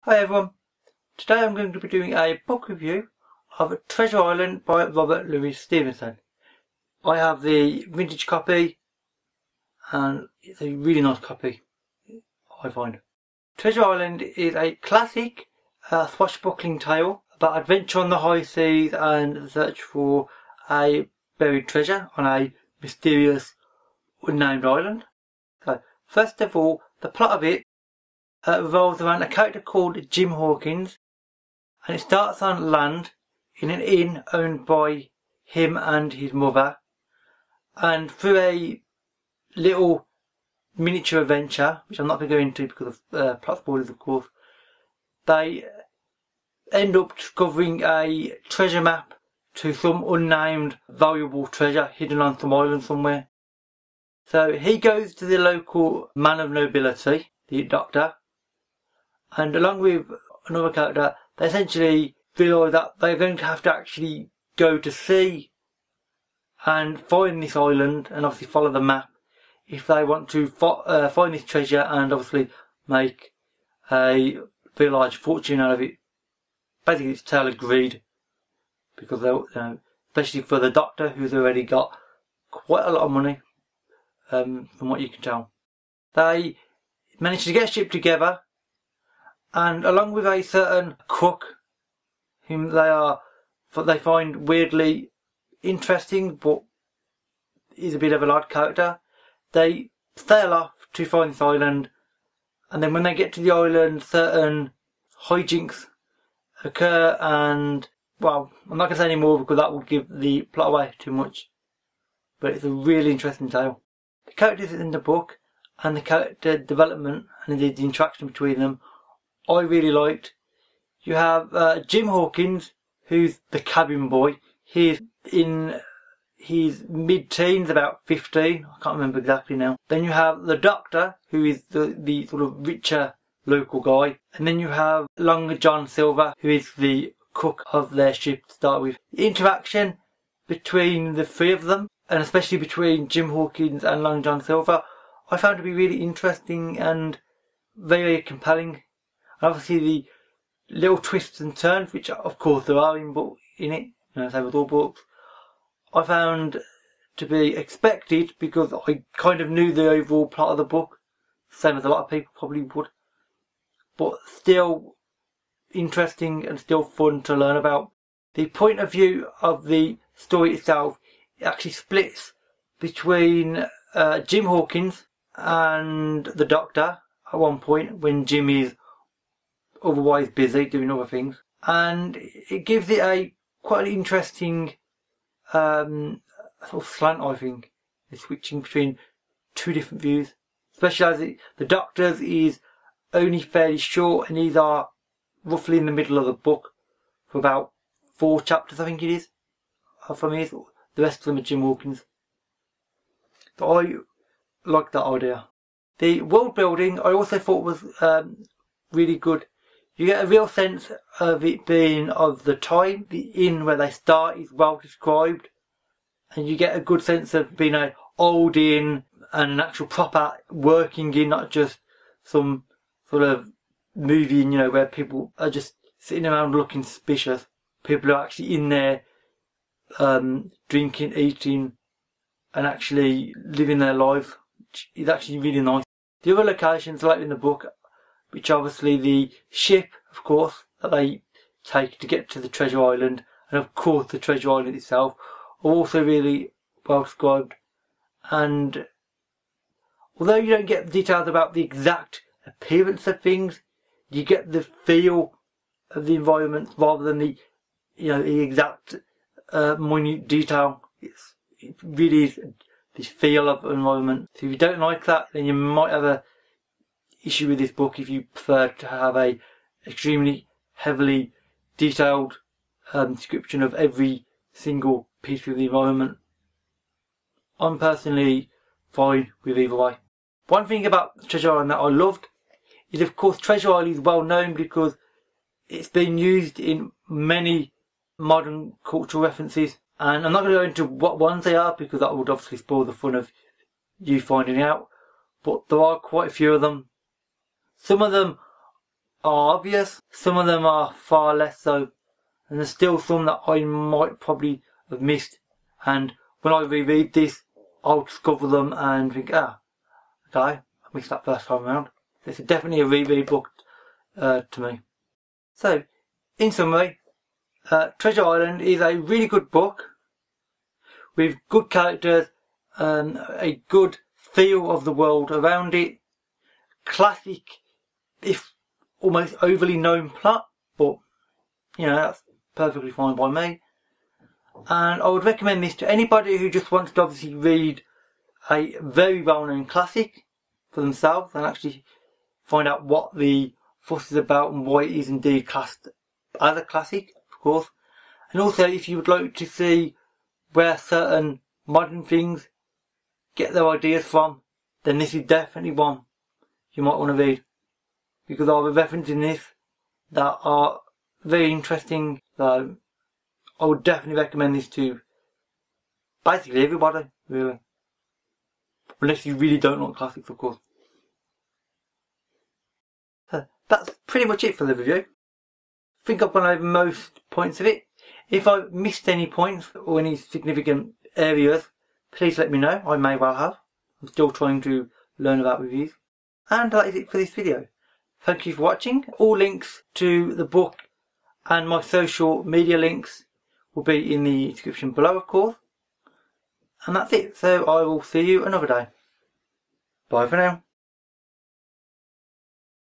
Hi everyone, today I'm going to be doing a book review of Treasure Island by Robert Louis Stevenson. I have the vintage copy and it's a really nice copy, I find. Treasure Island is a classic swashbuckling tale about adventure on the high seas and the search for a buried treasure on a mysterious unnamed island. So, first of all, the plot of it revolves around a character called Jim Hawkins, and it starts on land in an inn owned by him and his mother, and through a little miniature adventure, which I'm not going to go into because of plot spoilers of course, they end up discovering a treasure map to some unnamed valuable treasure hidden on some island somewhere. So he goes to the local man of nobility, the doctor, and along with another character, they essentially realise that they're going to have to actually go to sea and find this island and obviously follow the map if they want to find this treasure and obviously make a very large fortune out of it. Basically it's a tale of greed, because especially for the doctor, who's already got quite a lot of money, from what you can tell. They manage to get a ship together, and along with a certain crook whom they find weirdly interesting but is a bit of an odd character, they sail off to find this island, and then when they get to the island certain hijinks occur, and well, I'm not going to say any more because that would give the plot away too much, but it's a really interesting tale. The characters in the book and the character development and indeed the interaction between them I really liked. You have Jim Hawkins, who's the cabin boy. He's in his mid-teens, about 15. I can't remember exactly now. Then you have the doctor, who is the sort of richer local guy. And then you have Long John Silver, who is the cook of their ship to start with. The interaction between the three of them, and especially between Jim Hawkins and Long John Silver, I found to be really interesting and very compelling. Obviously the little twists and turns, which of course there are in it, same with all books, I found to be expected because I kind of knew the overall plot of the book, same as a lot of people probably would, but still interesting and still fun to learn about. The point of view of the story itself actually splits between Jim Hawkins and the doctor at one point when Jim is otherwise busy doing other things, and it gives it quite an interesting sort of slant, I think. It's switching between two different views, especially as the doctor's is only fairly short, and these are roughly in the middle of the book for about 4 chapters, I think it is, for me. The rest of them are Jim Hawkins. So I like that idea. The world building I also thought was really good. You get a real sense of it being of the time. The inn where they start is well described, and you get a good sense of being an old inn and an actual proper working inn, not just some sort of movie, where people are just sitting around looking suspicious. People are actually in there drinking, eating and actually living their life, which is actually really nice. The other locations like in the book, which obviously the ship, of course, that they take to get to the treasure island, and of course the treasure island itself, are also really well described. And although you don't get details about the exact appearance of things, you get the feel of the environment rather than the exact minute detail. It really is this feel of environment. So if you don't like that, then you might have a issue with this book if you prefer to have a extremely heavily detailed description of every single piece of the environment. I'm personally fine with either way. One thing about Treasure Island that I loved is, of course, Treasure Island is well known because it's been used in many modern cultural references, and I'm not going to go into what ones they are because that would obviously spoil the fun of you finding out, but there are quite a few of them. Some of them are obvious, some of them are far less so, and there's still some that I might probably have missed, and when I reread this I'll discover them and think, okay, I missed that first time around. It's definitely a reread book to me. So, in summary, Treasure Island is a really good book with good characters and a good feel of the world around it. Classic, if almost overly known plot, but you know, that's perfectly fine by me. And I would recommend this to anybody who just wants to obviously read a very well-known classic for themselves and actually find out what the fuss is about and why it is indeed classed as a classic, of course. And also, if you would like to see where certain modern things get their ideas from, then this is definitely one you might want to read, because I'll be referencing this that are very interesting. So I would definitely recommend this to basically everybody, really, unless you really don't like classics, of course. So that's pretty much it for the review. I think I've gone over most points of it. If I missed any points or any significant areas, please let me know. I may well have. I'm still trying to learn about reviews. And that is it for this video. Thank you for watching. All links to the book and my social media links will be in the description below, of course. And that's it. So I will see you another day. Bye for now.